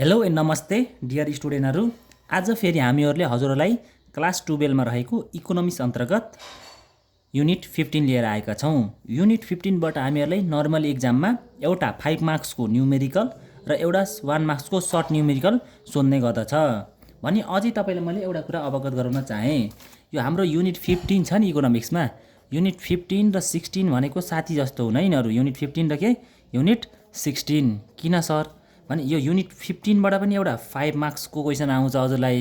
Hello and नमस्ते dear स्टुडेन्टहरू। आज फेरि हामीहरूले हजुरहरूलाई क्लास 12 मा रहेको इकोनोमिक्स अन्तर्गत युनिट 15 लिएर आएका छौँ। युनिट 15 बाट हामीहरूलाई नर्मल एक्जाममा एउटा 5 मार्क्सको न्युमेरिकल र एउटा 1 मार्क्सको सर्ट न्युमेरिकल सोध्ने गर्दछ। भने अझै तपाईलाई मैले एउटा कुरा अवगत गराउन चाहे। यो हाम्रो युनिट 15 छ नि इकोनोमिक्समा, युनिट 15 र 16 भनेको साथी जस्तो हुन् है यिनीहरू। युनिट 15 र के युनिट 16 किन सर भने यो युनिट 15 बाट पनि एउटा 5 मार्क्सको क्वेसन आउँछ हजुरलाई,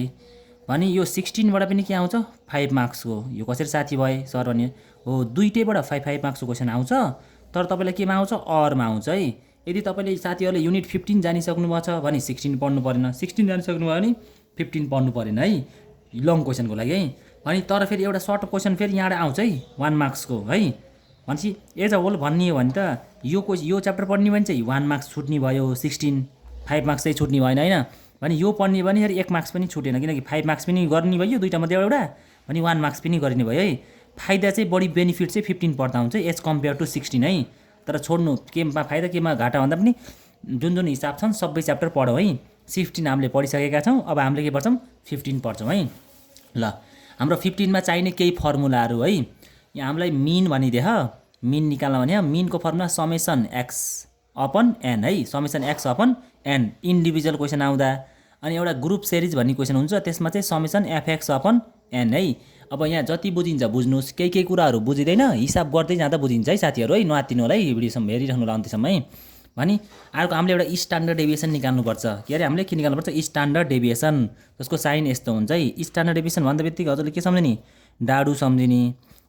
भने यो 16 बाट पनि के आउँछ 5 मार्क्सको। यो कसरी साथी भए सर भने हो दुईटैबाट 5 मार्क्सको क्वेसन आउँछ, तर तपाईलाई केमा आउँछ अरमा आउँछ है। यदि तपाईले साथीहरूले युनिट 15 जानिसक्नु भएको छ भने 16 पढ्नु परेन, 16 जानिसक्नु भयो भने 15 पढ्नु परेन है लङ क्वेसनको लागि है। अनि तर फेरि एउटा सर्ट क्वेसन फेरि यहाँबाट आउँछ है 1 मार्क्सको है। भनेपछि एज अ होल भन्ने हो भने त यो च्याप्टर पढ्ने भने चाहिँ 1 मार्क्स छुट्ने भयो, 16 5 मार्क्स चाहिँ छुट्ने भएन होइन। भने यो पढ्ने भने फेरि 1 मार्क्स पनि छुटेन, किनकि 5 मार्क्स पनि गर्ने भयो दुईटा मध्ये एउटा, भने 1 मार्क्स पनि गर्ने भयो है। फाइदा चाहिँ बढी बेनिफिट चाहिँ 15 पढ्दा हुन्छ एज कम्पेयर टु 16 है। तर छोड्नु केमा फाइदा केमा घाटा भन्दा पनि जुन हिसाब छन् सबै च्याप्टर पढौँ है। 16 हामीले पढिसकेका छौँ, अब हामीले के पढ्छौँ 15 पढ्छौँ है। ल हाम्रो 15 मा चाहिने केही फर्मुलाहरू है। यहाँ हामीलाई मिन भनिदिए, मिन निकाल्न भने मिनको formula summation x upon n है, summation x upon n individual question आउँदा। अनि एउटा ग्रुप सिरिज भन्ने क्वेसन हुन्छ, त्यसमा चाहिँ समेसन एफएक्स अपन एन है। अब यहाँ जति बुझिन्छ बुझ्नुहोस्, केही कुराहरू बुझिँदैन हिसाब गर्दै जाँदा बुझिन्छ है साथीहरू है, नआत्तिनु होला है, भिडियोसम्म हेरिरहनु होला अन्त्यसम्म है। भने अर्को हामीले एउटा स्ट्यान्डर्ड डेभिएसन निकाल्नुपर्छ। के अरे हामीले के निकाल्नुपर्छ स्ट्यान्डर्ड डेभिएसन, जसको साइन यस्तो हुन्छ है। स्ट्यान्डर्ड डेभिएसन भन्दा बित्तिकै हजुरले के सम्झिने डाडु सम्झिने,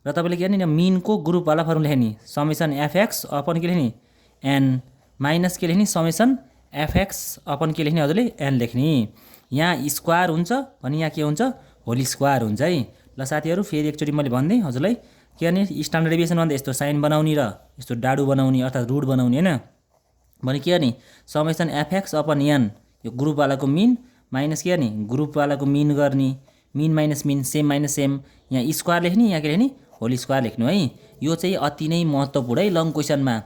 र तपाईँले के गर्ने मिनको ग्रुपवाला फर्मुला लेख्ने समेसन एफएक्स अपन के लेख्ने एन माइनस के लेख्ने समेसन एफएक्स अपन के लेख्ने हजुरले एन लेख्ने। यहाँ स्क्वायर हुन्छ भने यहाँ के हुन्छ होल स्क्वायर हुन्छ है। ल साथीहरू फेरि एकचोटि मैले भनिदिएँ हजुरलाई, के गर्ने स्ट्यान्डर्ड डेभिएसन भन्दा यस्तो साइन बनाउने र यस्तो डाडु बनाउने अर्थात् रुट बनाउने होइन। भने के गर्ने समेसन एफएक्स अपन एन यो ग्रुपवालाको मिन माइनस के गर्ने ग्रुपवालाको मिन गर्ने, mean minus mean same minus same, यहाँ स्क्वायर लेख्ने यहाँ के लेख्ने होल स्क्वायर लेख्नु है। यो चाहिँ अति नै महत्त्वपूर्ण है लङ क्वेसनमा।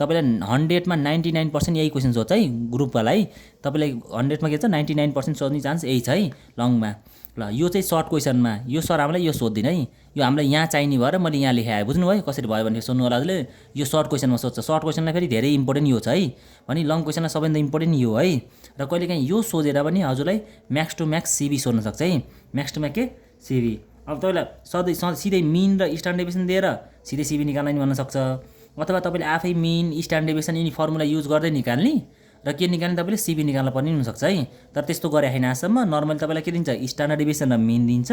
तपाईँलाई 100 मा 99% यही क्वेसन सोध्छ है ग्रुपवाला है। तपाईँलाई 100 मा के छ 99% सोध्ने चान्स यही छ है लङमा। ल यो चाहिँ सर्ट क्वेसनमा यो सर हामीलाई यो सोध्दिन है, यो हामीलाई यहाँ चाहिने भएर मैले यहाँ लेखाएँ, बुझ्नुभयो कसरी भयो भने सोध्नु होला हजुरले। यो सर्ट क्वेसनमा सोध्छ, सर्ट क्वेसनलाई फेरि धेरै इम्पोर्टेन्ट यो छ है। भने लङ क्वेसनलाई सबैभन्दा इम्पोर्टेन्ट यो है। र कहिलेकाहीँ यो सोधेर पनि हजुरलाई म्याक्स टु म्याक्स सिबी सोध्न सक्छ है, म्याक्स टु म्याक्स के सिबी। अब तपाईँलाई सिधै मिन र स्ट्यान्डर्ड डेभिएसन दिएर सिधै सिबी निकाल्न नि भन्न सक्छ, अथवा तपाईँले आफै मिन स्ट्यान्डर्ड डेभिएसन यिनी फर्मुला युज गर्दै निकाल्ने र के निकाल्ने तपाईँले सिबी निकाल्न पनि हुनसक्छ है। तर त्यस्तो गरे होइन आजसम्म। नर्मली तपाईँलाई के दिन्छ स्ट्यान्डर्ड डेभिएसन र मिन दिन्छ,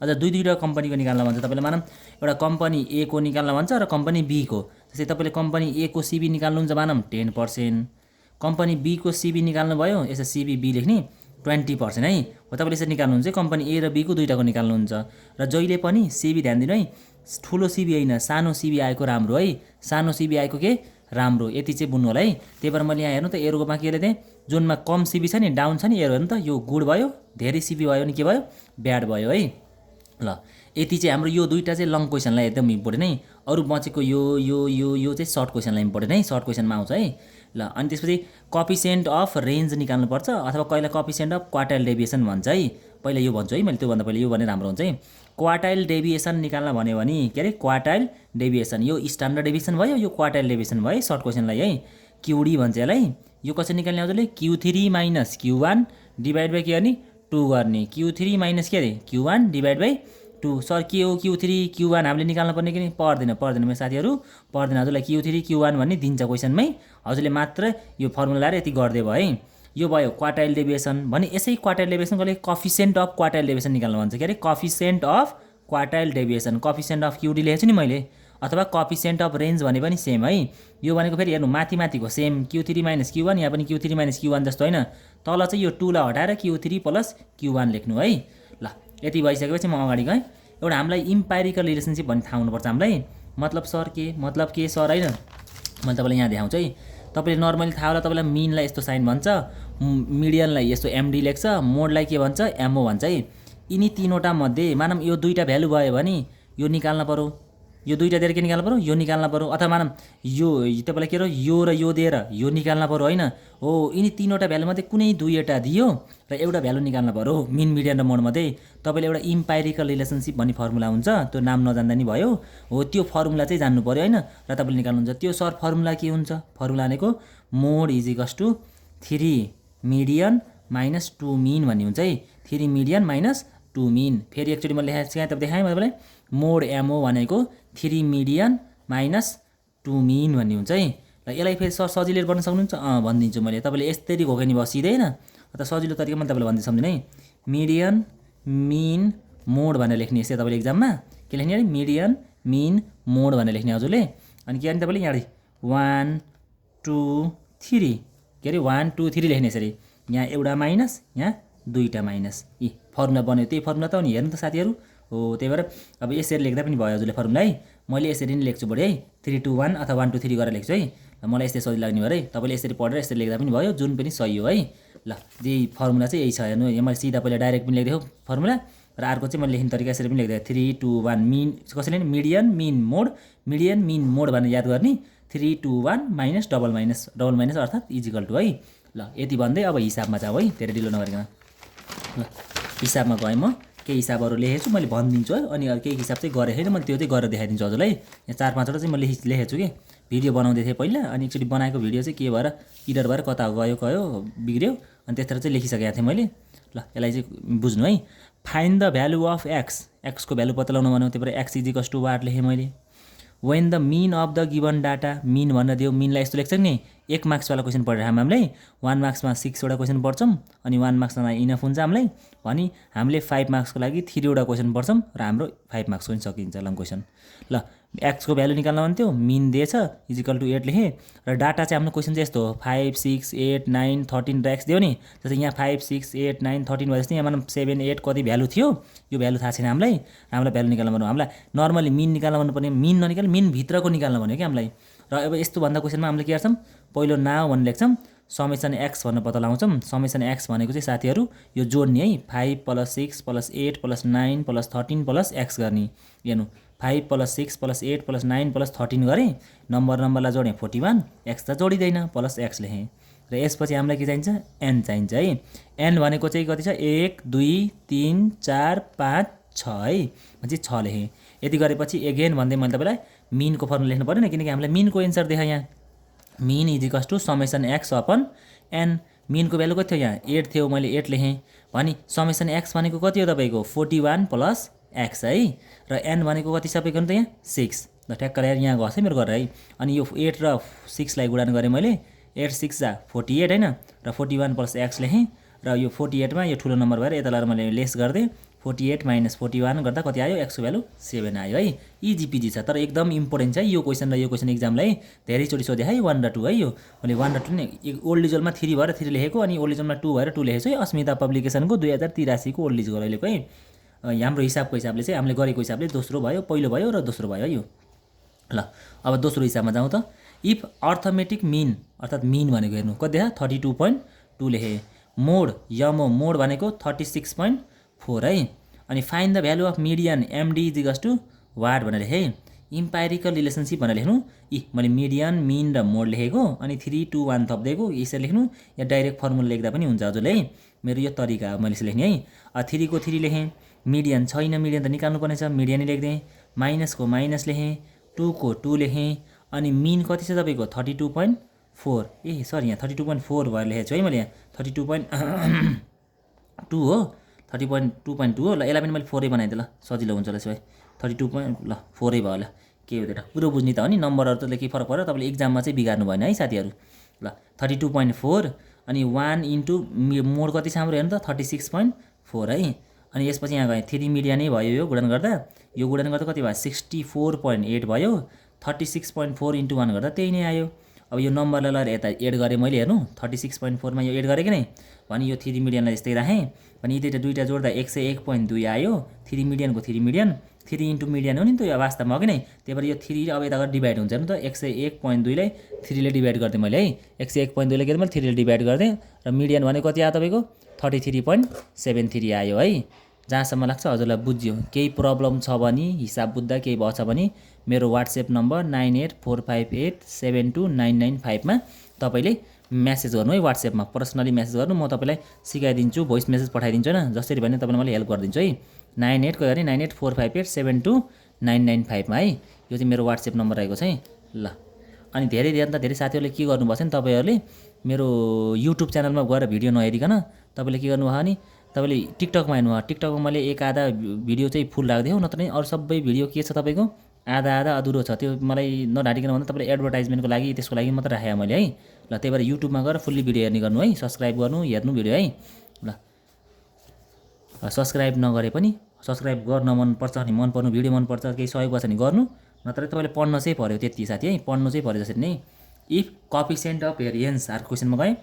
अझ दुईवटा कम्पनीको निकाल्न भन्छ। तपाईँले मानौँ एउटा कम्पनी ए को निकाल्न भन्छ र कम्पनी बी को। जस्तै तपाईँले कम्पनी ए को सिबी निकाल्नुहुन्छ मानौँ 10%, कम्पनी बी को सिबी निकाल्नु भयो यसो सिबी बी लेख्ने 20% है। हो तपाईँले यसरी निकाल्नुहुन्छ कम्पनी ए र बी को दुईटाको निकाल्नुहुन्छ। र जहिले पनि सिबी ध्यान दिनु है, ठुलो सिबी होइन सानो सिबी आएको राम्रो है, सानो सिबी आएको के राम्रो, यति चाहिँ बुझ्नु होला है। त्यही भएर मैले यहाँ हेर्नु त एरोमा के लेखेँ, जुनमा कम सिबी छ नि डाउन छ नि एरो हेर्नु त यो गुड भयो, धेरै सिबी भयो भने के भयो ब्याड भयो है। ल यति चाहिँ हाम्रो यो दुईवटा चाहिँ लङ क्वेसनलाई एकदम इम्पोर्टेन्ट है। अरू बचेको यो चाहिँ सर्ट क्वेसनलाई इम्पोर्टेन्ट है, सर्ट क्वेसनमा आउँछ है। ल अनि त्यसपछि कफिसेन्ट अफ रेन्ज निकाल्नुपर्छ, अथवा कहिले कफिसेन्ट अफ क्वार्टाइल डेभिएसन भन्छ है। पहिला यो भन्छु है मैले, त्योभन्दा पहिला यो भने राम्रो हुन्छ है। क्वार्टाइल डेभिएसन निकाल्न भन्यो भने के अरे क्वार्टाइल डेभिएसन, यो स्ट्यान्डर्ड डेभिएसन भयो यो क्वार्टाइल डेभिएसन भयो सर्ट क्वेसनलाई है। क्युडी भन्छ यसलाई। यो कसरी निकाल्ने हजुरले Q3 minus Q1 divide by के गर्ने 2 गर्ने, Q3 माइनस के अरे Q1 डिभाइड बाई 2। सर के हो Q3 Q1 हामीले निकाल्न पर्ने कि पर्दैन मेरो साथीहरू पर्दैन। हजुरलाई Q3 Q1 भन्ने दिन्छ क्वेसनमै, हजुरले मात्र यो फर्मुला ल्याएर यति गरिदियो भयो है। यो भयो क्वार्टाइल डेभिएसन। भने यसै क्वार्टाइल डेभिएसन कसले कफिसेन्ट अफ क्वार्टाइल डेभिएसन निकाल्नु भन्छ। के अरे coefficient of quartile deviation, coefficient of QD लेखेको छु नि मैले, अथवा कफिसेन्ट अफ रेन्ज भने पनि सेम है। यो भनेको फेरि हेर्नु माथिको सेम Q3 माइनस Q1, यहाँ पनि Q3 माइनस Q1 जस्तो होइन। तल चाहिँ यो 2 लाई हटाएर Q3 प्लस Q1 लेख्नु है। ल यति भइसकेपछि म अगाडि गएँ। एउटा हामीलाई इम्पाइरिकल रिलेसनसिप भन्ने थाहा हुनुपर्छ हामीलाई। मतलब के सर होइन, मैले तपाईँलाई यहाँ देखाउँछु है। तपाईँले नर्मली थाहा होला, तपाईँलाई मिनलाई यस्तो साइन भन्छ, मिडियनलाई यस्तो एमडी लेख्छ, मोडलाई के भन्छ एमओ भन्छ है। यिनी तीनवटा मध्ये मानौँ यो दुईटा भ्यालु भयो भने यो निकाल्न पर्यो यो दुईटा दिएर के निकाल्नु पर्यो यो निकाल्नु पर्यो अथवा मानौँ यो तपाईँलाई के हो यो र यो दिएर यो निकाल्नु पर्यो होइन हो यिनी तीनवटा भ्यालुमध्ये कुनै दुईवटा दियो र एउटा भ्यालु निकाल्नु पर्यो मिन मिडियन र मोडमध्ये तपाईँले एउटा इम्पाइरिकल रिलेसनसिप भन्ने फर्मुला हुन्छ त्यो नाम नजान्दा नि भयो हो त्यो फर्मुला चाहिँ जान्नु पर्यो होइन र तपाईँले निकाल्नुहुन्छ त्यो सर फर्मुला के हुन्छ फर्मुला भनेको mode is equals to 3 median minus 2 mean भन्ने हुन्छ है 3 मिडियन माइनस 2 मिन फेरि एकचोटि मैले लेखाएँ त देखाएँ मैले मोड एमओ भनेको 3 मिडियन माइनस 2 मिन भन्ने हुन्छ है र यसलाई फेरि सर सजिलै गर्न सक्नुहुन्छ भनिदिन्छु मैले तपाईँले यस्तरी घोके नि भयो सिधै होइन त सजिलो तरिकामा तपाईँले भन्दै सम्झिनु है मिडियन मिन मोड भनेर लेख्ने यसै तपाईँले एक्जाममा के लेख्ने अरे मिडियन मिन मोड भनेर लेख्ने हजुरले अनि के गर्ने तपाईँले यहाँ 1 2 3 के अरे 1 2 3 लेख्ने यसरी यहाँ एउटा माइनस यहाँ दुईटा माइनस यी फर्मुला बन्यो त्यही फर्मुला त हो नि हेर्नु त साथीहरू हो त्यही भएर अब यसरी लेख्दा पनि भयो हजुरले फर्मुला है मैले यसरी नै लेख्छु बढी है 3 2 1 अथवा 1 2 3 गरेर लेख्छु है ल मलाई यस्तै सजिलो लाग्ने भयो है तपाईँले यसरी पढेर यसरी लेख्दा पनि भयो जुन पनि सही हो है ल यही फर्मुला चाहिँ यही छ हेर्नु यहाँ मैले सिधा पहिला डाइरेक्ट पनि लेखिदिएको फर्मुला र अर्को चाहिँ मैले लेख्ने तरिका यसरी पनि लेख्दै 3 2 1 मिन कसैले नि मिडियन मिन मोड भनेर याद गर्ने 3 2 1 माइनस डबल माइनस अर्थात् इजिकल टु है ल यति भन्दै अब हिसाबमा जाऊ है धेरै ढिलो नगरिकन ल हिसाबमा गएँ म केही हिसाबहरू लेखेको छु मैले भनिदिन्छु है अनि केही हिसाब चाहिँ गरेँ होइन मैले त्यो चाहिँ गरेर देखाइदिन्छु हजुरलाई यहाँ 4-5 वटा चाहिँ मैले लेखेको छु कि भिडियो बनाउँदै थिएँ पहिला अनि एकचोटि बनाएको भिडियो चाहिँ के भएर इडर भएर कता गयो बिग्रियो अनि त्यस्तै चाहिँ लेखिसकेको थिएँ मैले ल यसलाई चाहिँ बुझ्नु है फाइन्ड द भ्यालु अफ एक्सको भ्यालु पत्ता लगाउनु भन्यो त्यही भएर x is equals to what लेखेँ मैले when the mean of the given data mean भनेर दियो मिनलाई यस्तो लेख्छ नि 1 मार्क्सवाला क्वेसन पढेर हामीलाई 1 मार्क्समा 6 वटा क्वेसन पढ्छौँ अनि 1 मार्क्समा इनफ हुन्छ हामीलाई भनी हामीले 5 मार्क्सको लागि 3 वटा क्वेसन पढ्छौँ र हाम्रो 5 मार्क्सको पनि सकिन्छ लङ क्वेसन ल एक्सको भ्यालु निकाल्न भन्थ्यो मिन दिएछ इजिकल टु 8 लेखेँ र डाटा चाहिँ हाम्रो क्वेसन चाहिँ यस्तो हो 5 6 8 9 13 र एक्स दियो नि जस्तै यहाँ 5 6 8 9 13 भएपछि यहाँ मानौँ 7 8 कति भ्यालु थियो यो भ्यालु थाहा छैन हामीलाई भ्यालु निकाल्न भन्नु हामीलाई नर्मली मिन निकाल्न भन्नुपर्ने मिन ननिकाल्नु मिन भित्रको निकाल्न भन्यो कि हामीलाई र अब यस्तो भन्दा क्वेसनमा हामीले के गर्छौँ पहिलो नाउ भनेर लेख्छौँ समेसन एक्स भनेर पत्ता लगाउँछौँ समेसन एक्स भनेको चाहिँ साथीहरू यो जोड्ने है 5 + 6 + 8 + 9 + 13 + एक्स गर्ने हेर्नु 5 + 6 + 8 + 9 + 13 गरेँ नम्बरलाई जोडेँ 41 एक्स त जोडिँदैन प्लस एक्स लेखेँ र यसपछि हामीलाई के चाहिन्छ एन चाहिन्छ है एन भनेको चाहिँ कति छ 1 2 3 4 5 6 है चाहिँ 6 लेखेँ यति गरेपछि एगेन भन्दै मैले तपाईँलाई मिनको फर्मुला लेख्नु पऱ्यो नि किनकि हामीलाई मिनको एन्सर देखाएँ यहाँ mean is equals to summation x upon n मिनको भ्यालु कति थियो यहाँ 8 थियो मैले 8 लेखेँ भने समेसन एक्स भनेको कति हो तपाईँको 41 + एक्स है र एन भनेको कति सबैको त यहाँ 6 ल ठ्याक्क यहाँ गएको छ मेरो गरेर है अनि यो 8 र 6 लाई गुणन गरेँ मैले 8 6 जा 48 होइन र 41 + एक्स लेखेँ र यो 48 मा यो ठुलो नम्बर भएर यता लगाएर मैले लेस गरिदिएँ 48 - 41 गर्दा कति आयो एक्सको भ्यालु 7 आयो है इजी पिजी छ तर एकदम इम्पोर्टेन्ट छ यो क्वेसन र यो क्वेसन एक्जामलाई धेरैचोटि सोधे है 1 र 2 है यो मैले 1 र 2 नै ओल्ड रिजल्टमा 3 भएर 3 लेखेको अनि ओल्ड रिजल्टमा 2 भएर 2 लेखेको छु है अस्मिता पब्लिकेसनको 2083 को ओल्ड रिजल्ट अहिलेको है हाम्रो हिसाबको हिसाबले चाहिँ हामीले गरेको हिसाबले दोस्रो भयो पहिलो भयो र दोस्रो भयो यो ल अब दोस्रो हिसाबमा जाउँ त इफ अर्थमेटिक मिन अर्थात् मिन भनेको हेर्नु कति देखा 32.2 लेखे मोड यमो मोड भनेको 36.4 है अनि find the value of median MD is equals to what भनेर लेखेँ इम्पाइरिकल रिलेसनसिप भनेर लेख्नु मैले मिडियन मिन र मोड लेखेको अनि 3 2 1 थप्दिएको यसरी लेख्नु या डाइरेक्ट फर्मुला लेख्दा पनि हुन्छ हजुरले है मेरो यो तरिका हो मैले यसरी लेख्ने है 3 को 3 लेखेँ मिडियन छैन मिडियन त निकाल्नु पर्नेछ मिडियन लेख्दिएँ माइनसको माइनस लेखेँ 2 को 2 लेखेँ अनि मिन कति छ तपाईँको 32.4 सरी यहाँ 32.4 भएर लेखेको छु है मैले यहाँ 32.2 हो 30.2.2 हो ल यसलाई पनि मैले 4 बनाइदिएँ ल सजिलो हुन्छ ल यसो है 32 ल 4 भयो ल के हुँदैन पुरो बुझ्ने त हो नि नम्बरहरू त के फरक पर्यो तपाईँले एक्जाममा चाहिँ बिगार्नु भएन है साथीहरू ल 32.4 अनि 1 इन्टु मोड कति छ हाम्रो हेर्नु त 36.4 है अनि यसपछि यहाँ गएँ 3 मिडियनै भयो यो गुणन गर्दा कति भयो 64.8 भयो 36.4 × 1 गर्दा त्यही नै आयो अब यो नम्बरलाई लगेर यता एड गरेँ मैले हेर्नु 36.4 मा यो एड गरेँ कि नै भने यो 3 मिडियनलाई यस्तै राखेँ अनि यी दुईटा जोड्दा 101.2 आयो 3 मिडियनको 3 मिडियन 3 × मिडियन हो नि त यो वास्तवमा अघि नै त्यही भएर यो 3 अब यता डिभाइड हुन्छ नि त 101.2 लाई 3 ले डिभाइड गरिदिएँ मैले है 101.2 ले के मैले 3 ले डिभाइड गरिदिएँ र मिडियन भनेको कति आयो तपाईँको 33.73 आयो है जहाँसम्म लाग्छ हजुरलाई बुझ्यो। केही प्रब्लम छ भने हिसाब बुझ्दा केही भएछ भने मेरो वाट्सएप नम्बर 9845872995 मा तपाईँले मेसेज गर्नु है। वाट्सएपमा पर्सनली मेसेज गर्नु, म तपाईँलाई सिकाइदिन्छु, भोइस मेसेज पठाइदिन्छु हैन, जसरी भने तपाईँले मलाई हेल्प गरिदिन्छु है। 9845872995 मा है। यो चाहिँ मेरो वाट्सएप नम्बर रहेको छ है। ल अनि धेरै साथीहरूले के गर्नुभएको छ नि, तपाईँहरूले मेरो युट्युब च्यानलमा गएर भिडियो नहेरिकन तपाईँले के गर्नुभयो भने तपाईँले टिकटकमा हेर्नुभयो। टिकटकमा मैले एक आधा भिडियो चाहिँ फुल राखिदिएँ, नत्र नि अरू सबै भिडियो के छ तपाईँको आधा अधुरो छ। त्यो मलाई नढाँटिकन भन्दा तपाईँले एडभर्टाइजमेन्टको लागि त्यसको लागि मात्र राखेँ मैले है। ल त्यही भएर युट्युबमा गएर फुल्ली भिडियो हेर्ने गर्नु है, सब्सक्राइब गर्नु, हेर्नु भिडियो है। ल सब्सक्राइब नगरे पनि सब्सक्राइब गर्न मनपर्छ भने मन पर्नु, भिडियो मनपर्छ, केही सहयोग गर्छ भने गर्नु, नत्र तपाईँले पढ्न चाहिँ पऱ्यो त्यति साथी है, पढ्नु चाहिँ पऱ्यो जसरी नै। इफ कोएफिसिएन्ट अफ भेरिएन्स, अर्को क्वेसनमा गएँ।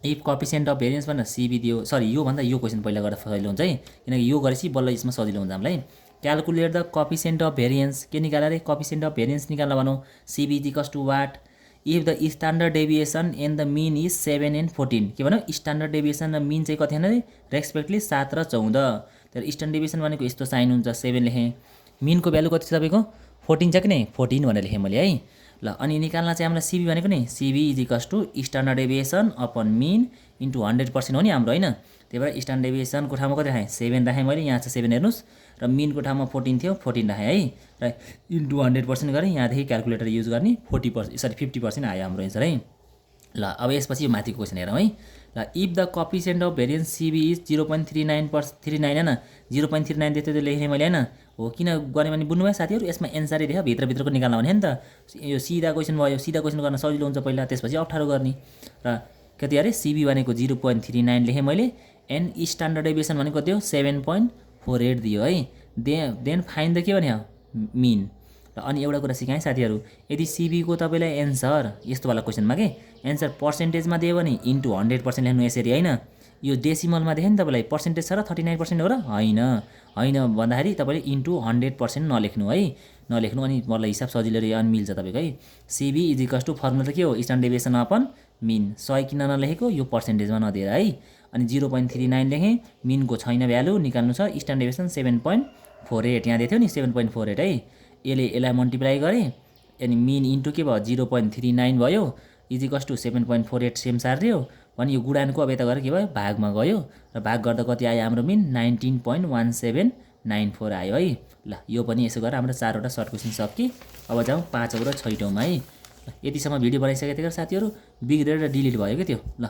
इफ कोएफिसिएन्ट अफ भेरिएन्स भनेर सिबी दियो, सरी यो भन्दा यो क्वेसन पहिला गर्दा सजिलो हुन्छ है, किनकि यो गरेपछि बल्ल यसमा सजिलो हुन्छ हामीलाई। Calculate the coefficient of variance, के निकाल्दा रे कोएफिसिएन्ट अफ भेरिएन्स निकाल्न भनौँ। CB is equals to what, if the standard deviation and the mean is 7 and 14। के भनौँ स्ट्यान्डर्ड डेभिएसन र मिन चाहिँ कति होइन रे, रेस्पेक्टली 7 र 14। तर स्ट्यान्डर्ड डेभिएसन भनेको यस्तो साइन हुन्छ 7 लेखेँ, मिनको भ्यालु कति छ तपाईँको 14 छ कि नै, 14 भनेर लेखेँ मैले है। ल अनि निकाल्न चाहिँ हामीलाई सिबी भनेको नि, CB is equals to standard deviation upon mean into 100% हो नि हाम्रो होइन। त्यही भएर स्ट्यान्डर्ड डेभिएसनको ठाउँमा कति राखेँ 7 राखेँ मैले, यहाँ छ 7 हेर्नुहोस्, र मिनको ठाउँमा 14 थियो 14 राखेँ है, र इन्टु 100% गरेँ। यहाँदेखि क्यालकुलेटर युज गर्ने 50% आयो हाम्रो एन्सर है। ल अब यसपछि यो माथिको क्वेसन हेरौँ है। ल if the coefficient of variance CV is 0.39 होइन, 0.39 त्यति त लेखेँ मैले होइन हो। किन गर्ने भने बुझ्नुभयो साथीहरू, यसमा एन्सरै देख भित्रको निकाल्न भने नि त, यो सिधा क्वेसन भयो, सिधा क्वेसन गर्न सजिलो हुन्छ पहिला, त्यसपछि अप्ठ्यारो गर्ने। र कति अरे सिबी भनेको 0.39 लेखेँ मैले, एन्ड स्ट्यान्डर्ड डेभिएसन भनेको त्यो 7.48 दियो है। देन फाइन द के भन्यो मिन। र अनि एउटा कुरा सिकाएँ साथीहरू, यदि सिबीको तपाईँलाई एन्सर यस्तो वाला क्वेसनमा के एन्सर पर्सेन्टेजमा दियो भने इन्टु 100% लेख्नु यसरी होइन। यो डेसिमलमा देखेँ नि तपाईँलाई पर्सेन्टेज छ र 39% हो र होइन भन्दाखेरि तपाईँले इन्टु 100% नलेख्नु है, नलेख्नु। अनि मलाई हिसाब सजिलो अनि मिल्छ तपाईँको है। सिबी इज इक्वल्स टु फर्मुला त के हो, स्ट्यान्डर्ड डेभिएसन अपन मिन। 100 किन नलेखेको, यो पर्सेन्टेजमा नदिएर है। अनि 0.39 लेखेँ, मिनको छैन भ्यालु, निकाल्नु छ स्ट्यान्डर्ड डेभिएसन 7.48, यहाँ दिएको थियो नि 7.48 है। यसलाई मल्टिप्लाई गरेँ, अनि मिन इन्टु के भयो 0.39 भयो, इज इक्वल्स टु 7.48 सेम सारिदियो भने यो गुणानको अब यता गएर के भयो भागमा गयो, र भाग गर्दा कति आयो हाम्रो मिन 19.1794 आयो है। ल यो पनि यसो गरेर हाम्रो 4वटा सर्ट क्वेसन सकिए। अब जाउँ 5औँ र 6औँमा है। यतिसम्म भिडियो बनाइसकेको थियो साथीहरू, बिग्रेर डिलिट भयो क्या त्यो। ल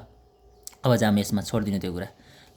अब जाउँ यसमा, छोडिदिनु त्यो कुरा।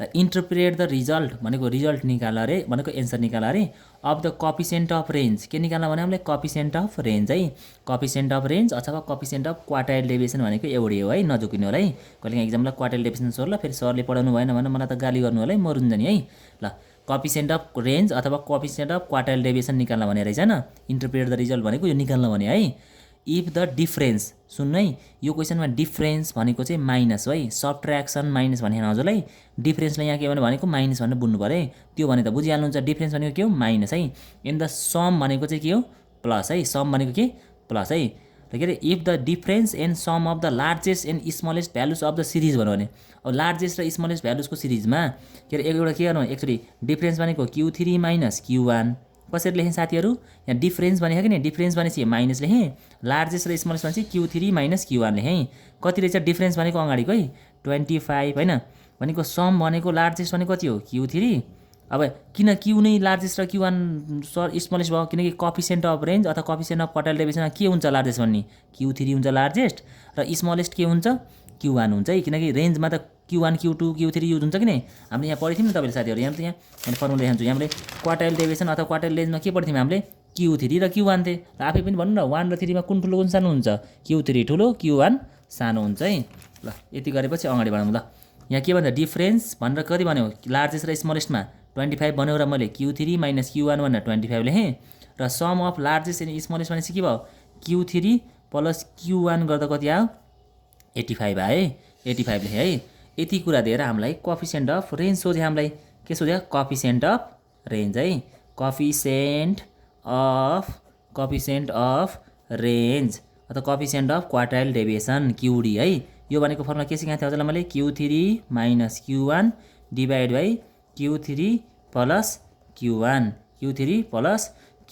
ल इन्टरप्रेट द रिजल्ट भनेको रिजल्ट निकाल अरे, भनेको एन्सर निकाल अरे of the coefficient of range. के निकाल्न भने हामीले कोएफिसिएन्ट अफ रेन्ज है, कोएफिसिएन्ट अफ रेन्ज अथवा कोएफिसिएन्ट अफ क्वार्टाइल डेभिएसन भनेको एउटै हो है, नझुकिनु होला है। कहिले एक्जामलाई क्वार्टाइल डेभिएसन सोध्ला फेरि सरले पढाउनु भएन भने मलाई त गाली गर्नु होला है, मरुन्छ नि है। ल कोएफिसिएन्ट अफ रेन्ज अथवा कोएफिसिएन्ट अफ क्वार्टाइल डेभिएसन निकाल्न भने रहेछ न, इन्टरप्रेट द रिजल्ट भनेको यो निकाल्न भने है। इफ द डिफरेन्स, सुन्नु है यो क्वेसनमा डिफरेन्स भनेको चाहिँ माइनस है, सब्ट्र्याक्सन माइनस भने हजुरलाई डिफरेन्सलाई यहाँ के भनेको माइनस भनेर बुझ्नु पऱ्यो है। त्यो भने त बुझिहाल्नुहुन्छ, डिफरेन्स भनेको के हो माइनस है। इन द सम भनेको चाहिँ के हो प्लस है, सम भनेको के प्लस है। र के अरे if the difference and sum of the largest and smallest values of the series भन्यो भने, अब लार्जेस्ट र स्मलेस्ट भ्यालुजको सिरिजमा के अरे एउटा के गर्नु एक्चुअली डिफरेन्स भनेको Q3 माइनस Q1 कसरी लेखेँ साथीहरू, यहाँ डिफरेन्स भनेको नि, डिफरेन्स भनेपछि माइनस लेखेँ, लार्जेस्ट र स्मलेस्ट भनेपछि Q3 माइनस Q1 लेखेँ। कति रहेछ डिफरेन्स भनेको अगाडिको है 25 होइन, भनेको सम भनेको लार्जेस्ट भनेको कति हो Q3। अब किन Q नै लार्जेस्ट र Q1 स्मलेस्ट भयो, किनकि कोएफिसिएन्ट अफ रेन्ज अथवा कोएफिसिएन्ट अफ क्वार्टाइल डेभिएसनमा के हुन्छ लार्जेस्ट भन्ने Q3 हुन्छ लार्जेस्ट, र स्मलेस्ट के हुन्छ Q1 हुन्छ है। किनकि रेन्जमा त Q1 Q2 Q3 युज हुन्छ कि नै, हामीले यहाँ पढेको थियौँ नि तपाईँले साथीहरू। यहाँ त यहाँ मैले फर्मुला लेखान्छु, हामीले क्वार्टाइल डेभिएसन अथवा क्वार्टाइल रेन्जमा के पढ्थ्यौँ हामीले Q3 र Q1 थिए। र आफै पनि भन्नु न 1 र 3 मा कुन ठुलो कुन सानो हुन्छ, Q3 ठुलो Q1 सानो हुन्छ है। ल यति गरेपछि अगाडि बढाउँ। ल यहाँ के भन्छ डिफरेन्स भनेर कति भन्यो लार्जेस्ट र स्मलेस्टमा 25 भन्यो, र मैले Q3 माइनस Q1 भनेर 25 लेखेँ, र sum of largest and smallest भनेपछि के भयो Q3 प्लस Q1 गर्दा कति आयो 85 आयो, 85 लेखेँ है। यति कुरा दिएर हामीलाई कोएफिसिएन्ट अफ रेन्ज सोध्यो, हामीलाई के सोध्यो कोएफिसिएन्ट अफ रेन्ज है, कोएफिसिएन्ट अफ रेन्ज अथवा coefficient of quartile deviation QD है। यो भनेको फर्मुला के सिकाएको थियो हजुरलाई मैले Q3 minus Q1 divide by Q3 plus Q1 Q3 plus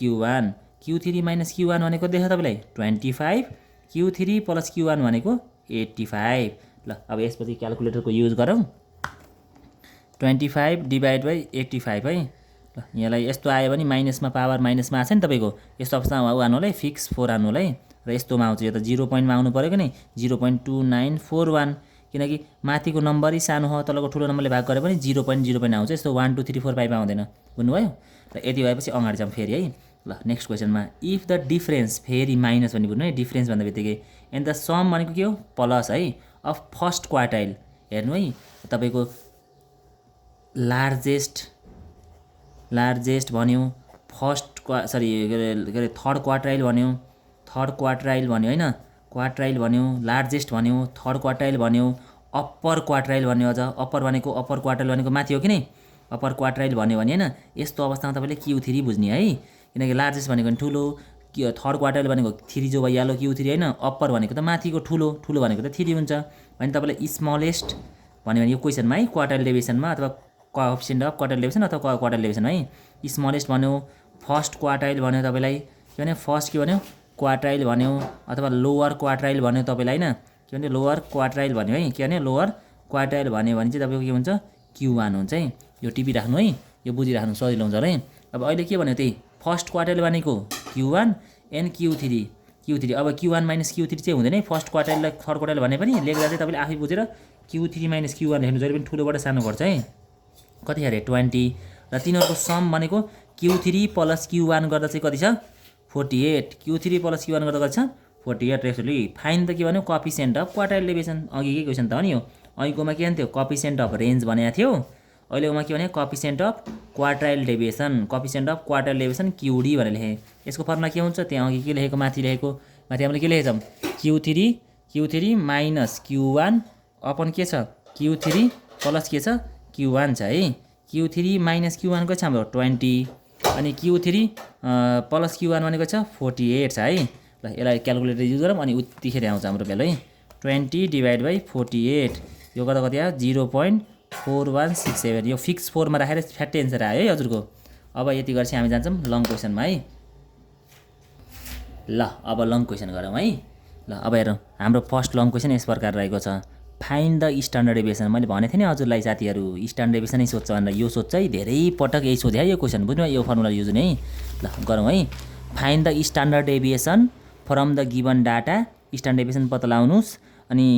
Q1 Q3 minus Q1 भनेको देख्छ तपाईलाई 25 Q3 प्लस Q1 भनेको 85 ल अब यसपछि क्याल्कुलेटरको युज गरौँ 25 डिभाइड बाइ 85 है ल यहाँलाई यस्तो आयो भने माइनसमा पावर माइनसमा आछ नि तपाईको यस्तो अवस्थामा आउनु होला है फिक्स 4 आउनु होला है र यस्तोमा आउँछ यो त 0 पोइन्टमा आउनु पर्यो कि नै 0.2941 किनकि माथिको नम्बरै सानो हो तलको ठुलो नम्बरले भाग गरे पनि 0.0 आउँछ यस्तो 1 2 3 4 5 आउँदैन बुझ्नुभयो र यति भएपछि अगाडि जाउँ फेरि है ल नेक्स्ट क्वेसनमा इफ द डिफरेन्स फेरि माइनस भन्ने बुझ्नु है डिफरेन्स भन्दा बित्तिकै एन्ड द सम भनेको के हो प्लस है अफ फर्स्ट क्वार्टाइल हेर्नु है तपाईको लार्जेस्ट भन्यो फर्स्ट थर्ड क्वार्टाइल भन्यो हैन क्वार्टाइल भन्यो लार्जेस्ट भन्यो थर्ड क्वार्टाइल भन्यो अप्पर क्वार्टाइल भन्यो अझ अप्पर भनेको अप्पर क्वार्टाइल भनेको माथि हो कि नै अप्पर क्वार्टाइल भन्यो भने हैन यस्तो अवस्थामा तपाईले Q3 बुझ्ने है किनकि लार्जेस्ट भनेको ठुलो थर्ड क्वार्टाइल भनेको 3 जो भइहाल्यो Q3 हैन अप्पर भनेको त माथिको ठुलो भनेको त 3 हुन्छ भने तपाईले स्मलेस्ट भन्यो भने यो क्वेशनमा है क्वार्टाइल डेभिएसनमा अथवा कोएफिसिएन्ट अफ क्वार्टाइल डेभिएसन अथवा क्वार्टाइल डेभिएसन है स्मलेस्ट भन्यो फर्स्ट क्वार्टाइल भन्यो तपाईलाई के भने फर्स्ट के भन्यो क्वार्टाइल भन्यो अथवा लोअर क्वार्टाइल भन्यो तपाईलाई हैन के भन्यो लोअर क्वार्टाइल भन्यो है के भने लोअर क्वार्टाइल भन्यो भने चाहिँ तपाईको के हुन्छ Q1 हुन्छ है यो टिपी राख्नु है यो बुझिराख्नु सजिलो हुन्छ है अब अहिले के भन्यो त्यही फर्स्ट क्वार्टाइल भनेको Q1 एन्ड Q3 अब Q1 माइनस Q3 चाहिँ हुँदैन है फर्स्ट क्वार्टाइललाई थर्ड क्वार्टाइल भने पनि लेख्दा चाहिँ तपाईले आफै बुझेर Q3 माइनस Q1 लेख्नु जहिले पनि ठुलोबाट सानो गर्छ है कति अरे 20 र तिनीहरुको सम भनेको Q3 प्लस Q1 गर्दा चाहिँ कति छ 48 Q3 प्लस Q1 गर्दा कति छ 48 रेक्सुअली फाइन त के भन्यो कोएफिसिएन्ट अफ क्वार्टाइल डेभिएसन अघिकै क्वेशन त हो नि यो अघिकोमा के भन्थ्यो कोएफिसिएन्ट अफ रेन्ज भनेको थियो अहिलेकोमा के भने coefficient of quartile deviation QD भनेर लेखे यसको फर्मुला के हुन्छ त्यहाँ अघि के लेखेको माथि हामीले के लेखेछौं Q3 माइनस Q1 अपन के छ Q3 प्लस के छ Q1 छ है Q3 माइनस Q1 को छ हाम्रो 20 अनि Q3 प्लस Q1 भनेको छ 48 छ है ल यसलाई क्याल्कुलेटर युज गरौँ अनि उतिखेर आउँछ हाम्रो भ्यालु है 20 डिभाइड बाइ 48 यो गर्दा कति आयो 0.4167 यो फिक्स 4 मा राखेर फ्याट्टै एन्सर आयो है हजुरको अब यति गर्छ हामी जान्छौं लङ क्वेशनमा है ल अब लङ क्वेशन गरौँ है ल अब हेरौँ हाम्रो फर्स्ट लङ क्वेशन यस प्रकार रहेको छ फाइन्ड द स्ट्यान्डर्ड डेभिएसन मैले भनेको थिएँ नि हजुरलाई साथीहरु स्ट्यान्डर्ड डेभिएसनै सोध्छ भनेर यो सोध्छ है धेरै पटक यही सोधे है यो क्वेशन बुझ्नु यो फर्मुला युज हुने है ल गरौँ है find the standard deviation from the given data standard deviation पत्ता लगाउनुस् अनि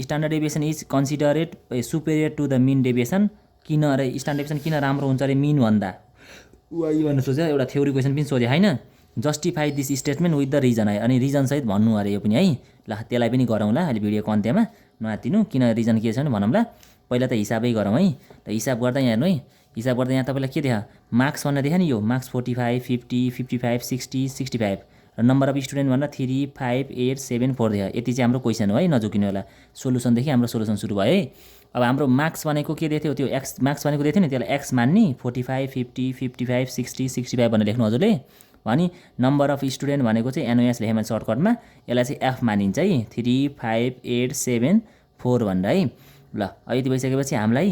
standard deviation is considered superior to the mean deviation किन रे स्ट्यान्डर्ड डेभिएसन किन राम्रो हुन्छ रे मिन भन्दा उही भन्नु सोचे एउटा थ्योरी क्वेशन पनि सोधे हैन justify this statement with the reason है अनि रिजन सहित भन्नु अरे यो पनि है ल त्यसलाई पनि गरौँला अहिले भिडियोको अन्त्यमा नआतिनु किन रिजन के छ भने भनौँला पहिला त हिसाबै गरौँ है त हिसाब गर्दा यहाँ हेर्नु है हिसाब गर्दा यहाँ तपाईलाई के देखा मार्क्स भनेर देखा नि यो मार्क्स 45 50 55 60 65 र नम्बर अफ स्टुडेन्ट भन्दा 3 5 8 7 4 देखा यति चाहिँ हाम्रो क्वेशन हो है नझुकिनु होला सोलुसन देखि हाम्रो सोलुसन सुरु भयो है अब हाम्रो मार्क्स भनेको के दिएको थियो त्यो एक्स मार्क्स भनेको दिएको थियो नि त्यसलाई एक्स मान्नी 45 50 55 60 65 भनेर लेख्नु हजुरले भने नम्बर अफ स्टुडेन्ट भनेको चाहिँ एनओएस लेखेमा सर्टकटमा यसलाई चाहिँ एफ मानिन्छ है 3 5 8 7 4 भनेर है ल यति भइसकेपछि हामीलाई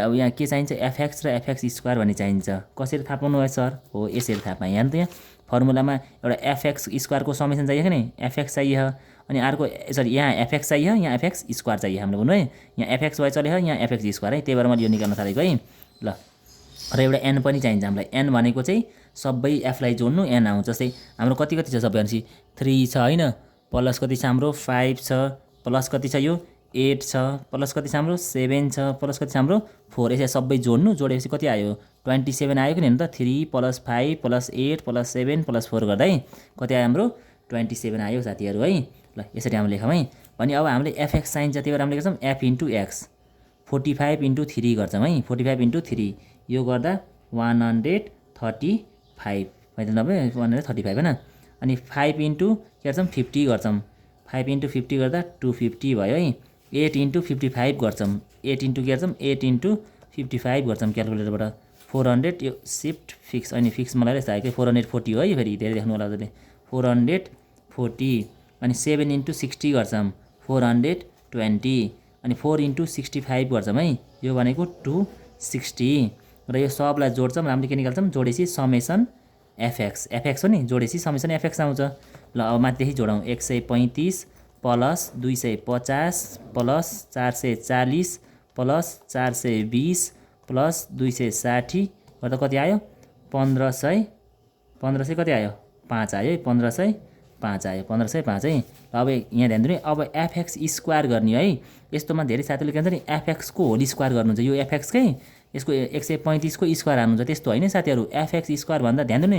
अब यहाँ के चाहिन्छ एफएक्स र एफएक्स स्क्वायर भन्ने चाहिन्छ कसरी थाहा पाउनु भयो सर हो यसरी थाहा पाएँ यहाँ त यहाँ फर्मुलामा एउटा एफएक्स स्क्वायरको समेसन चाहियो नि एफएक्स चाहियो अनि अर्को सरी यहाँ एफएक्स चाहियो यहाँ एफएक्स स्क्वायर चाहियो हामीले भन्नु है यहाँ एफएक्स वाइ चल्यो यहाँ एफएक्स स्क्वायर है त्यही भएर मैले यो निकाल्न थालेको है ल र एउटा एन पनि चाहिन्छ हामीलाई एन भनेको चाहिँ सबै एफलाई जोड्नु एन आउँछ जस्तै हाम्रो कति छ सबै भनेपछि 3 छ हैन प्लस कति छ हाम्रो 5 छ प्लस कति छ यो 8 छ प्लस कति छ हाम्रो 7 छ प्लस कति छ हाम्रो 4 यसै सबै जोड्नु जोडेपछि कति आयो 27 आयो नि त 3 प्लस 5 प्लस 8 प्लस 7 प्लस 4 गर्दै कति आयो हाम्रो 27 आयो साथीहरु है ल यसरी हामीले लेखौँ है भने अब हामीले एफएक्स चाहिन्छ त्यही भएर हामीले गर्छौं एफ इन्टु एक्स 45 इन्टु 3 गर्छौं है 45 इन्टु 3 यो गर्दा 135 135 हैन अनि 5 इन्टु के गर्छौं 50 गर्छौं 5 इन्टु 50 गर्दा 250 भयो है 8 इन्टु 55 गर्छौं 8 इन्टु के गर्छौं 8 इन्टु 55 गर्छौं क्याल्कुलेटरबाट 400 यो शिफ्ट फिक्स अनि फिक्स मलाई रहेछ आयो 440 हो है फेरि धेरै देख्नु होला हजुरले 440 अनि 7 इन्टु 60 गर्छौं 420 अनि 4 इन्टु 65 गर्छौं है यो भनेको 260 र यो सबलाई जोड्छौँ हामीले के निकाल्छौँ जोडेपछि समेसन एफएक्स हो नि जोडेपछि समेसन एफएक्स आउँछ ल अब माथिदेखि जोडौँ 135 प्लस 250 प्लस 440 प्लस 420 प्लस 260 गर्दा कति आयो 1500 कति आयो 5 आयो 1505 आयो 1505 है अब यहाँ ध्यान दिनु अब एफएक्स स्क्वायर गर्ने है यस्तोमा धेरै साथीले के भन्छ नि एफएक्स को होल स्क्वायर गर्नुहुन्छ यो एफएक्स कै यसको 135 को स्क्वायर हाल्नुहुन्छ त्यस्तो हैन साथीहरु एफएक्स स्क्वायर भन्दा ध्यान दिनु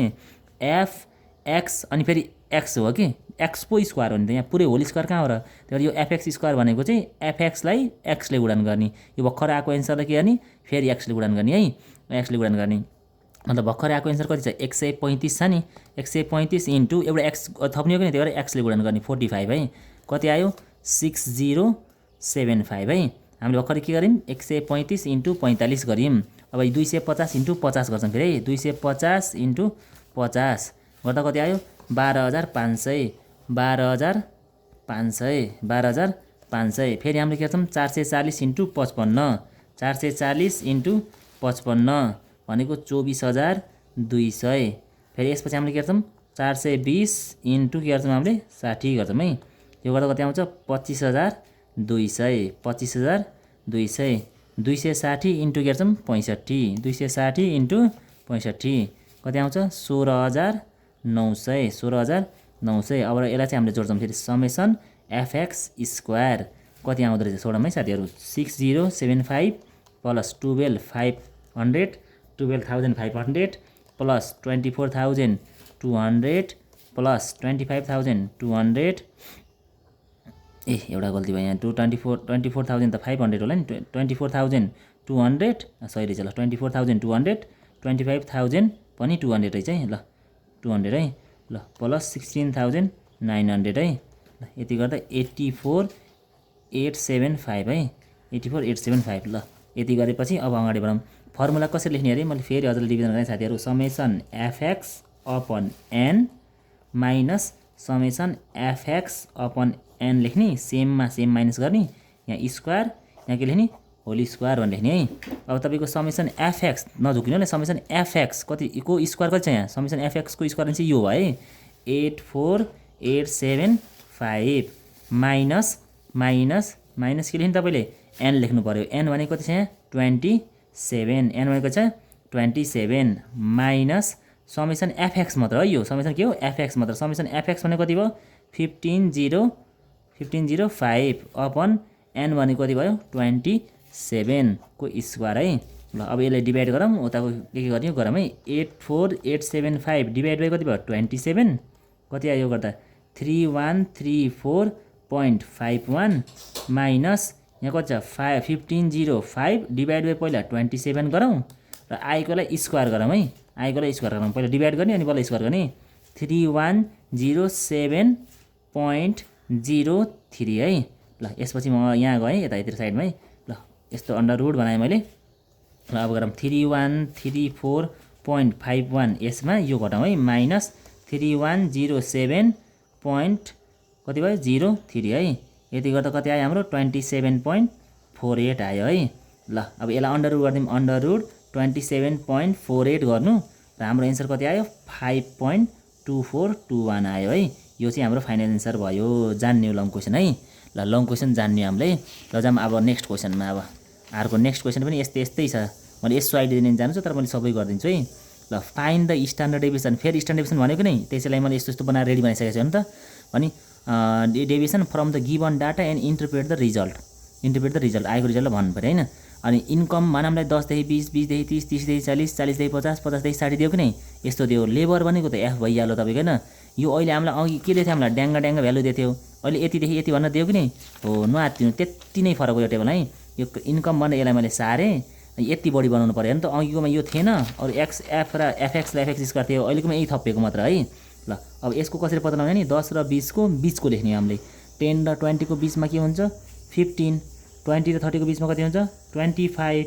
एफएक्स अनि फेरि एक्स हो कि एक्स पो स्क्वायर हो नि त यहाँ पुरै होल स्क्वायर कहाँ हो र त्यही यो एफएक्स स्क्वायर भनेको चाहिँ एफएक्सलाई एक्सले गुणन गर्ने यो भर्खर आएको एन्सरलाई के गर्ने फेरि एक्सले गुणन गर्ने है एक्सले गुणन गर्ने अन्त भर्खर आएको एन्सर कति छ 135 छ नि 135 इन्टु एउटा एक्स थप्ने हो कि त्यही भएर एक्सले गुणन गर्ने 45 है कति आयो 6075 है हामीले भर्खर के गर्यौँ 135 इन्टु 45 गर्यौँ अब 250 इन्टु 50 गर्छौँ फेरि है 250 इन्टु 50 गर्दा कति आयो 12500 12500 फेरि हामीले के गर्छौँ 440 इन्टु 55 440 इन्टु 55 भनेको 24200 फेरि यसपछि हामीले के गर्छौँ 420 इन्टु के गर्छौँ हामीले 60 गर्छौँ है यो गर्दा कति आउँछ 25200 260 इन्टु के गर्छौँ 65 260 इन्टु 65 कति आउँछ 16900 अब यसलाई चाहिँ हामीले जोड्छौँ फेरि समेसन एफएक्स स्क्वायर कति आउँदो रहेछ सोडौँ है साथीहरू 6075 प्लस 12500 प्लस 24200 प्लस 25200 एउटा गल्ती भयो यहाँ 24000 त 500 होला नि 24200 सही रहेछ ल 24200 25000 पनि 200 रहेछ है ल 200 है ल प्लस 16900 है ल यति गर्दा 84875 है 84875 ल यति गरेपछि अब अगाडि बढौँ फर्मुला कसरी लेख्ने अरे मैले फेरि हजुरले डिभिजन गर्ने साथीहरु summation FX upon N minus summation FX upon N लेख्ने सेममा सेम माइनस गर्ने यहाँ स्क्वायर यहाँ के लेख्ने होल स्क्वायर भनेर लेख्ने है अब तपाईको समेसन एफएक्स नझुकिनु ल समेसन एफएक्स कति को स्क्वायर कति छ यहाँ समेसन एफएक्स को स्क्वायर चाहिँ यो भयो है 84875 माइनस के लेख्नु तपाईले एन लेख्नु पर्यो एन भनेको कति छ यहाँ 27 एन भनेको छ 27 माइनस समेसन एफएक्स मात्र है यो समेसन के हो एफएक्स मात्र समेसन एफएक्स भनेको कति भयो 15005 अपन एन भनेको कति भयो 27 को स्क्वायर है ल अब यसलाई डिभाइड गरौँ उताको के गर्ने गरौँ है 84875 डिभाइड बाइ कति भयो 27 कति आयो गर्दा 3134.51 माइनस यहाँ कति छ 1505 डिभाइड बाइ पहिला 27 गरौँ र आइकोलाई स्क्वायर गरौँ है आइकोलाई स्क्वायर गरौँ पहिला डिभाइड गर्ने अनि बल्ल स्क्वायर गर्ने 3107.03 है ल यसपछि म यहाँ गएँ यता यतिर साइडमा है ल यस्तो अन्डर रुट बनाएँ मैले ल अब गरौँ 3134.51 यसमा यो घटाउँ है माइनस 3107. कति भयो 03 है यति गर्दा कति आयो हाम्रो 27.48 आयो है ल अब यसलाई अन्डर रुट गर्दियौँ अन्डर रुट 27.48 गर्नु र हाम्रो एन्सर कति आयो 5.2421 आयो है यो चाहिँ हाम्रो फाइनल एन्सर भयो जान्ने लङ क्वेसन है ल लङ क्वेसन जान्ने हामीले ल जाम अब नेक्स्ट क्वेसनमा अब अर्को नेक्स्ट क्वेसन पनि यस्तै छ मैले यसो आइडिया दिन जान्छु तर मैले सबै गरिदिन्छु है ल फाइन्ड द स्ट्यान्डर्ड डेभिएसन फेरि स्ट्यान्डर्ड डेभिएसन भनेको नै त्यसैलाई मैले यस्तो बनाएर रेडी बनाइसकेको छु नि त अनि deviation from the given data and interpret the result आएको रिजल्ट भन्नु पर्यो हैन अनि इन्कम मानामलाई 10 देखि 20 20 देखि 30 30 देखि 40 40 देखि 50 50 देखि 60 दियो कि नै यस्तो दियो लेबर भनेको त एफ भइहाल्यो तपाईको हैन यो अहिले हामीलाई अघि के दिएको थियो हामीलाई ड्याङ्गा भ्यालु दिएको थियो अहिले यति देखि यति भन्न दियो कि नै हो नआत्तिनु त्यति नै फरक हो यो टेबल है यो इन्कम भने यसलाई मैले सारे यति बढी बनाउनु पर्यो नि त अघिकोमा यो थिएन अरु एक्स एफ र एफएक्स र एफएक्स स्क्वायर थियो अहिलेकोमा यही थपेको मात्र है ल अब यसको कसरी पत्ता लगाउने नि 10 र 20 को बीचको लेख्ने हामीले 10 र 20 को बीचमा के हुन्छ 15 20 र 30 को बीचमा कति हुन्छ 25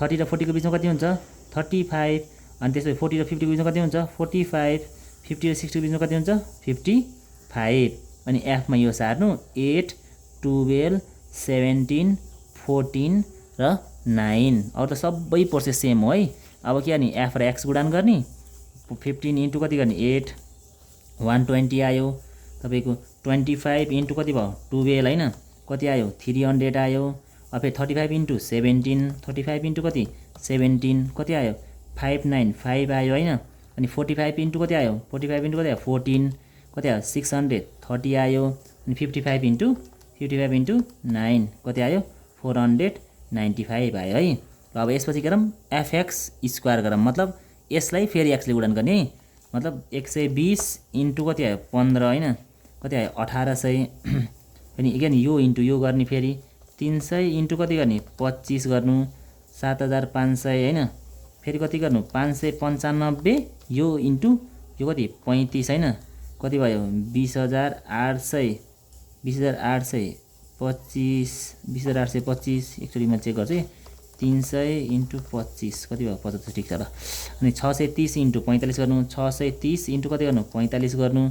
30 र 40 को बीचमा कति हुन्छ 35 अनि त्यसपछि 40 र 50 को बीचमा कति हुन्छ 45 50 र 60 को बीचमा कति हुन्छ 55 अनि एफ मा यो सार्नु 8 12 17 14 र 9 अब त सबै प्रोसेस सेम हो है अब के गर्ने एफ र एक्स गुणान गर्ने 15 इन्टु कति गर्ने 8 120 आयो तपाईँको 25 इन्टु कति भयो 12 होइन कति आयो 300 आयो। अब फेरि 35 इन्टु 17 35 इन्टु कति 17 कति आयो 595 आयो होइन। अनि 45 इन्टु कति आयो 45 इन्टु कति आयो 14 कति आयो 630 आयो। अनि 55 इन्टु 9 कति आयो 495 आयो है। र अब यसपछि गरौँ एफएक्स स्क्वायर गरौँ मतलब यसलाई फेरि एक्सले गुणन गर्ने मतलब 120 इन्टु कति आयो 15 होइन कति आयो 1800 अनि अगेन यो इन्टु यो गर्ने फेरि 300 इन्टु कति गर्ने 25 गर्नु 7500 होइन फेरि कति गर्नु 595 यो इन्टु यो कति 35 होइन कति भयो 20800 20825 एकचोटि म चेक गर्छु 300 इन्टु 25 कति भयो 75 ठिक छ ल। अनि 630 इन्टु 45 गर्नु 630 इन्टु कति गर्नु 45 गर्नु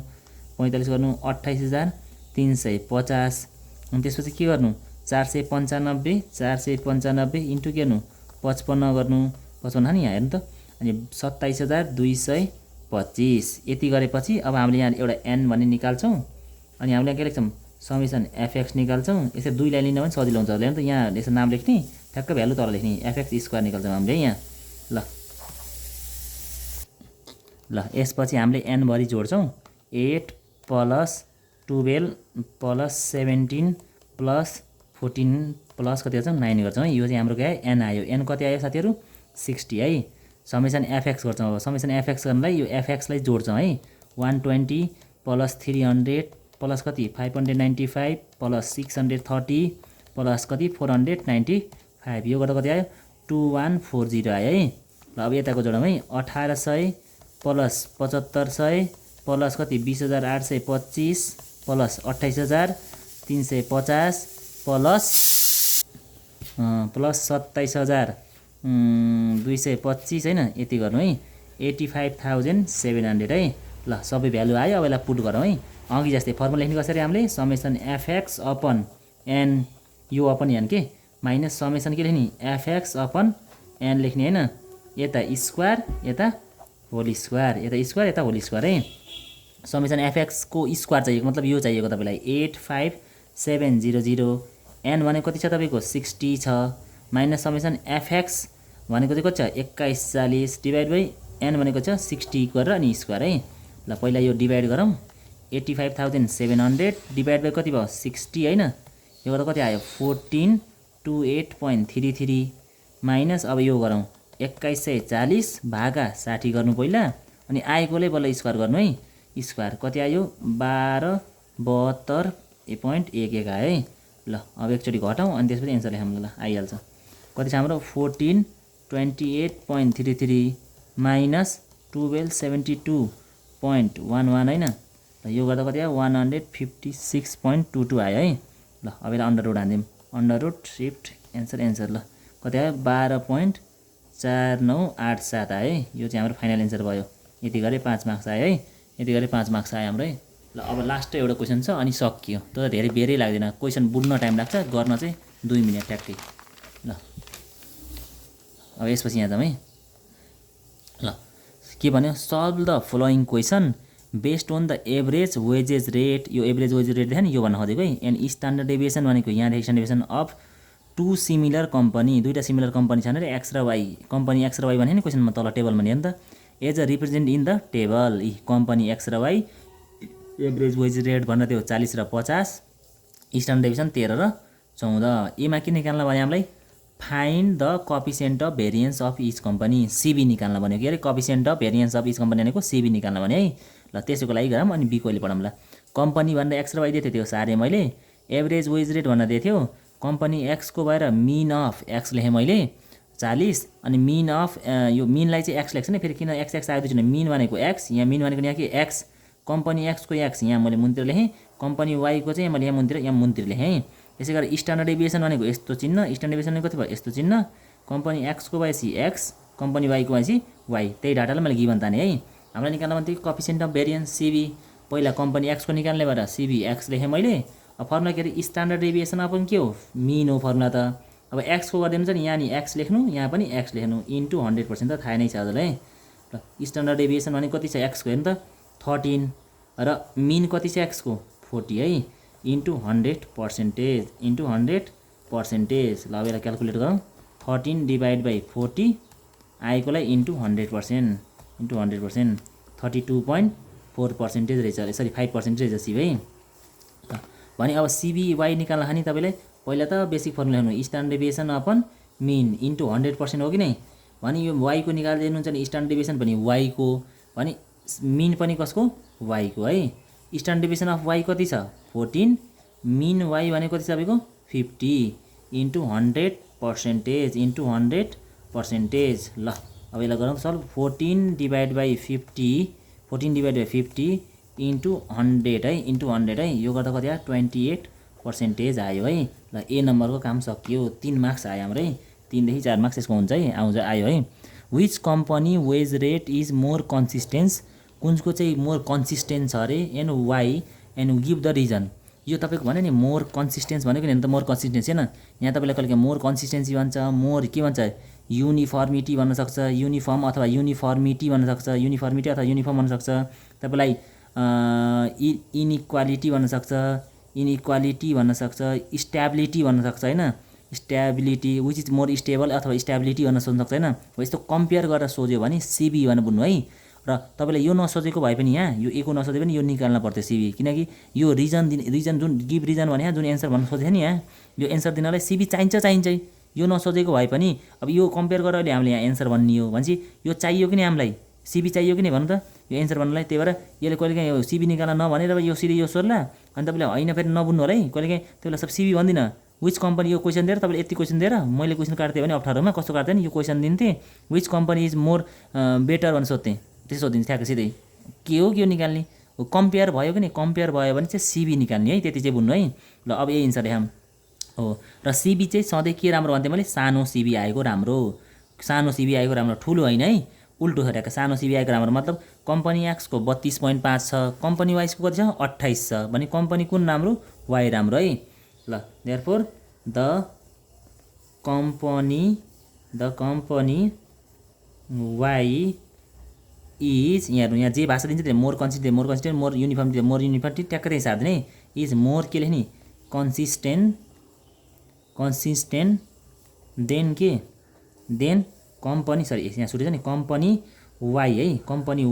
28350 अनि त्यसपछि के गर्नु 495 इन्टु के गर्नु 55 गर्नु 55 नि यहाँ हेर्नु त अनि 27225 यति गरेपछि अब हामीले यहाँ एउटा n भन्ने निकाल्छौँ अनि हामीले के लेख्छौँ समेसन एफएक्स निकाल्छौँ। यसरी दुई लाइन लिन पनि सजिलो हुन्छ हेर्नु त यहाँ यसो नाम लेख्ने ठ्याक्क भ्यालु तल लेख्ने एफएक्स स्क्वायर निकाल्छौँ हामीले यहाँ ल यसपछि हामीले n भरि जोड्छौँ 8 प्लस 12 प्लस 17 प्लस 14 प्लस कति गर्छौँ 9 गर्छौँ है। यो चाहिँ हाम्रो के आयो n आयो n कति आयो साथीहरू 60 है। समेसन एफएक्स गर्छौँ अब समेसन एफएक्स गर्नलाई यो एफएक्सलाई जोड्छौँ है 120 प्लस 300 प्लस कति 595 प्लस 630 प्लस कति 495 यो गर्दा कति आयो 2140 आयो है। ल अब यताको जोडौँ है 1800 प्लस 7500 प्लस कति 20825 प्लस 28350 प्लस 27225 होइन यति गर्नु है 85700 है। ल सबै भ्यालु आयो अब यसलाई पुट गरौँ है अघि जस्तै फर्मुला लेख्ने कसरी हामीले समेसन एफएक्स अपन एन यो अपन एन के माइनस समेसन के लेख्ने एफएक्स अपन एन लेख्ने होइन यता स्क्वायर यता होल स्क्वायर यता होल स्क्वायर है। समेसन एफएक्स को स्क्वायर चाहिएको मतलब यो चाहिएको तपाईँलाई 85700 एन भनेको कति छ तपाईँको 60 छ माइनस समेसन एफएक्स भनेको चाहिँ कति छ 2140 डिभाइड बाई एन भनेको छ 60 गरेर अनि स्क्वायर है। ल पहिला यो डिभाइड गरौँ 85700 डिभाइड बाई कति भयो 60 होइन यो गर्दा कति आयो 1428.33 माइनस अब यो गरौँ 2140 भागा 60 गर्नु पहिला अनि आएकोले बल्ल स्क्वायर गर्नु है स्क्वायर कति आयो 1272.11 आयो है। ल अब एकचोटि घटाउँ अनि त्यसपछि एन्सर लेखौँ ल आइहाल्छ कति छ हाम्रो 1428.33 माइनस 1272.11 होइन ल यो गर्दा कति आयो 156.22 आयो है। ल अब यसलाई अन्डर रुट हान्दिउँ अन्डर रुट सिफ्ट एन्सर ल कति आयो 12.4987 आयो है। यो चाहिँ हाम्रो फाइनल एन्सर भयो यति गरे 5 मार्क्स आयो है यति गरे 5 मार्क्स आयो हाम्रो है। ल अब लास्ट एउटा क्वेसन छ अनि सकियो तर धेरै बेरै लाग्दैन क्वेसन बुझ्न टाइम लाग्छ गर्न चाहिँ 2 मिनट ट्याक्कै। ल अब यसपछि यहाँ जाउँ है ल के भन्यो solve the following question based on the average wages rate यो एभरेज वेजेस रेट देखा नि यो भन्न खोजेको है एन्ड स्ट्यान्डर्ड डेभिएसन भनेको यहाँ standard deviation of 2 similar company दुईवटा सिमिलर कम्पनी छन् अरे एक्स र वाई कम्पनी एक्स र वाई भने नि क्वेसनमा तल टेबलमा नि त as a represent in the table company X र वाई एभरेज वेज रेट भन्न थियो 40 र 50 स्ट्यान्डर्ड डेभिएसन 13 र 14 एमा के निकाल्न भने हामीलाई find the coefficient of variance of each company CB निकाल्न भन्यो के अरे coefficient of variance of each company भनेको सिबी निकाल्न भने है। ल त्यसको लागि गरौँ अनि बी कहिले पढौँ ल कम्पनी भनेर एक्स र वाई दिएको थियो सारे मैले एभरेज वेज रेट भन्न दिएको थियो कम्पनी एक्सको भएर मिन अफ एक्स लेखेँ मैले 40 अनि मिन अफ यो मिनलाई चाहिँ एक्स लेख्छ नि फेरि किन एक्स एक्स आएको छैन मिन भनेको एक्स यहाँ मिन भनेको यहाँ के एक्स कम्पनी एक्सको एक्स यहाँ मैले मुनतिर लेखेँ कम्पनी वाईको चाहिँ मैले यहाँ मुनतिर लेखेँ त्यसै गरी स्ट्यान्डर्ड डेभिएसन भनेको यस्तो चिन्ह स्ट्यान्डर्ड डेभिएसन कति भयो यस्तो चिन्ह कम्पनी एक्सको भएपछि एक्स कम्पनी वाईको भएपछि वाई त्यही डाटालाई मैले गिभन ताने है। हामीलाई निकाल्न भने त्यो कोफिसिएन्ट अफ भेरिएन्स सिबी पहिला कम्पनी एक्सको निकाल्ने भएर सिबी एक्स लेखेँ मैले अब फर्मुला के अरे स्ट्यान्डर्ड डेभिएसन अब के हो मिन हो फर्मुला त अब एक्सको गरिदिनु छ नि, यहाँ नि एक्स लेख्नु, यहाँ पनि एक्स लेख्नु, इन्टु 100% त थाहा नै छ हजुरलाई। ल स्ट्यान्डर्ड डेभिएसन भने कति छ एक्सको हेर्नु त 13 र मिन कति छ एक्सको 40 है, इन्टु 100% इन्टु 100%। ल अब यसलाई क्यालकुलेट गरौँ, 13 डिभाइड बाई 40 आएकोलाई इन्टु 100% इन्टु 100% 32.4% रहेछ, सरी 5% रहेछ सिभी है। भने अब सिबिवाई निकाल्न खाने तपाईँले पहिला त बेसिक फर्मुला हेर्नु, standard deviation upon mean into 100% हो कि नै। भने यो वाईको निकालिदिनुहुन्छ नि, स्ट्यान्डर्ड डेभिएसन पनि वाईको, भने मिन पनि कसको वाईको है। स्ट्यान्डर्ड डेभिएसन अफ वाई कति छ 14, मिन वाई भने कति छ तपाईँको 50 इन्टु 100% इन्टु 100%। ल अब यसलाई गरौँ सल्भ, 14 डिभाइड बाई 50 इन्टु 100 है, इन्टु 100 है, यो गर्दा कति आयो 28% आयो है। ल ए नम्बरको काम सकियो, 3 मार्क्स आयो हाम्रो है, 3 देखि 4 मार्क्स यसको हुन्छ है, आयो है। Which company wage rate is more consistence, कुनको चाहिँ मोर कन्सिस्टेन्ट छ अरे, and why and give the reason. यो तपाईँको भन्यो नि मोर कन्सिस्टेन्स भनेको नि त मोर कन्सिस्टेन्सी होइन, यहाँ तपाईँलाई कहिले मोर कन्सिस्टेन्सी भन्छ, मोर के भन्छ युनिफर्मिटी भन्न सक्छ, युनिफर्म अथवा युनिफर्मिटी भन्न सक्छ, युनिफर्मिटी अथवा युनिफर्म भन्न सक्छ, तपाईँलाई इनइक्वालिटी भन्न सक्छ, स्ट्याबिलिटी भन्न सक्छ होइन, stability which is more stable अथवा स्ट्याबिलिटी भन्न सोध्न सक्छ होइन। हो यस्तो कम्पेयर गरेर सोध्यो भने सिबी भनेर बुझ्नु है। र तपाईँले यो नसोचेको भए पनि यहाँ यो एको नसोचे पनि यो निकाल्न पर्थ्यो सिबी, किनकि यो रिजन जुन गिभ रिजन भने जुन एन्सर भन्न सोचेको नि, यहाँ यो एन्सर दिनलाई सिबी चाहिन्छ, यो नसोचेको भए पनि अब यो कम्पेयर गरेर अहिले हामीले यहाँ एन्सर भनियो भनेपछि यो चाहियो कि नि हामीलाई, सिबी चाहियो कि नि भन्नु त यो एन्सर भन्नलाई। त्यही भएर यसले कहिलेकाहीँ यो सिबी निकाल्न नभनेर यो सिधै यो सोध्ला, अनि तपाईँले होइन फेरि नबुझ्नु होला है, कहिलेकाहीँ त्यसलाई सब सिबी भन्दिनँ। विच कम्पनी यो क्वेसन दिएर तपाईँले यति क्वेसन दिएर मैले क्वेसन काट्थेँ भने अप्ठ्यारोमा कस्तो काट्थेँ नि, यो क्वेसन दिन्थेँ which company is more better भनेर सोध्थेँ, त्यसो सोधिन्छ ठ्याक्क सिधै के हो के हो निकाल्ने। कम्पेयर भयो कि नि, कम्पेयर भयो भने चाहिँ सिबी निकाल्ने है, त्यति चाहिँ बुझ्नु है। ल अब यही एन्सर लेखाम हो। र सिबी चाहिँ सधैँ के राम्रो भन्थेँ मैले, सानो सिबी आएको राम्रो, सानो सिबी आएको राम्रो, ठुलो होइन है, उल्टो छ ठ्याक्क। सानो सिबी आएको राम्रो मतलब कम्पनी एक्सको 32.5 छ, कम्पनी वाइसको कति छ 28 छ, भने कम्पनी कुन राम्रो वाई राम्रो है। ल therefore the company Y is, यहाँ जे भाषा दिन्छ त्यो मोर कन्सिस्टेन्ट मोर युनिफर्मिटी ट्याक्क त्यही हिसाब दिने, इज मोर के लेख्ने कन्सिस्टेन्ट देन कम्पनी, सरी यहाँ सुरु छ नि कम्पनी वाई है, company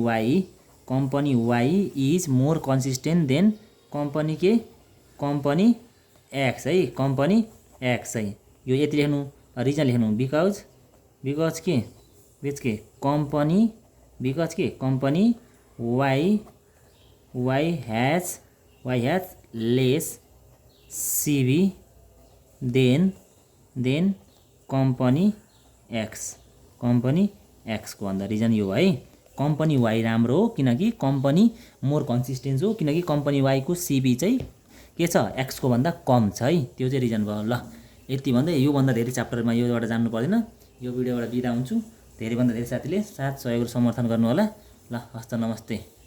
Y is more consistent than company X है, कम्पनी एक्स है। यो यति लेख्नु, रिजन लेख्नु, because company Y has less CB than company एक्सको भन्दा रिजन यो है, कम्पनी वाई राम्रो हो किनकि कम्पनी मोर कन्सिस्टेन्स हो, किनकि कम्पनी वाईको सिबी चाहिँ के छ एक्सको भन्दा कम छ है, त्यो चाहिँ रिजन भयो। ल यति भन्दै योभन्दा धेरै च्याप्टरमा योबाट जान्नु पर्दैन, यो भिडियोबाट बिदा हुन्छु। धेरैभन्दा धेरै साथीले साथ सहयोग समर्थन गर्नु होला। ल हस्त नमस्ते।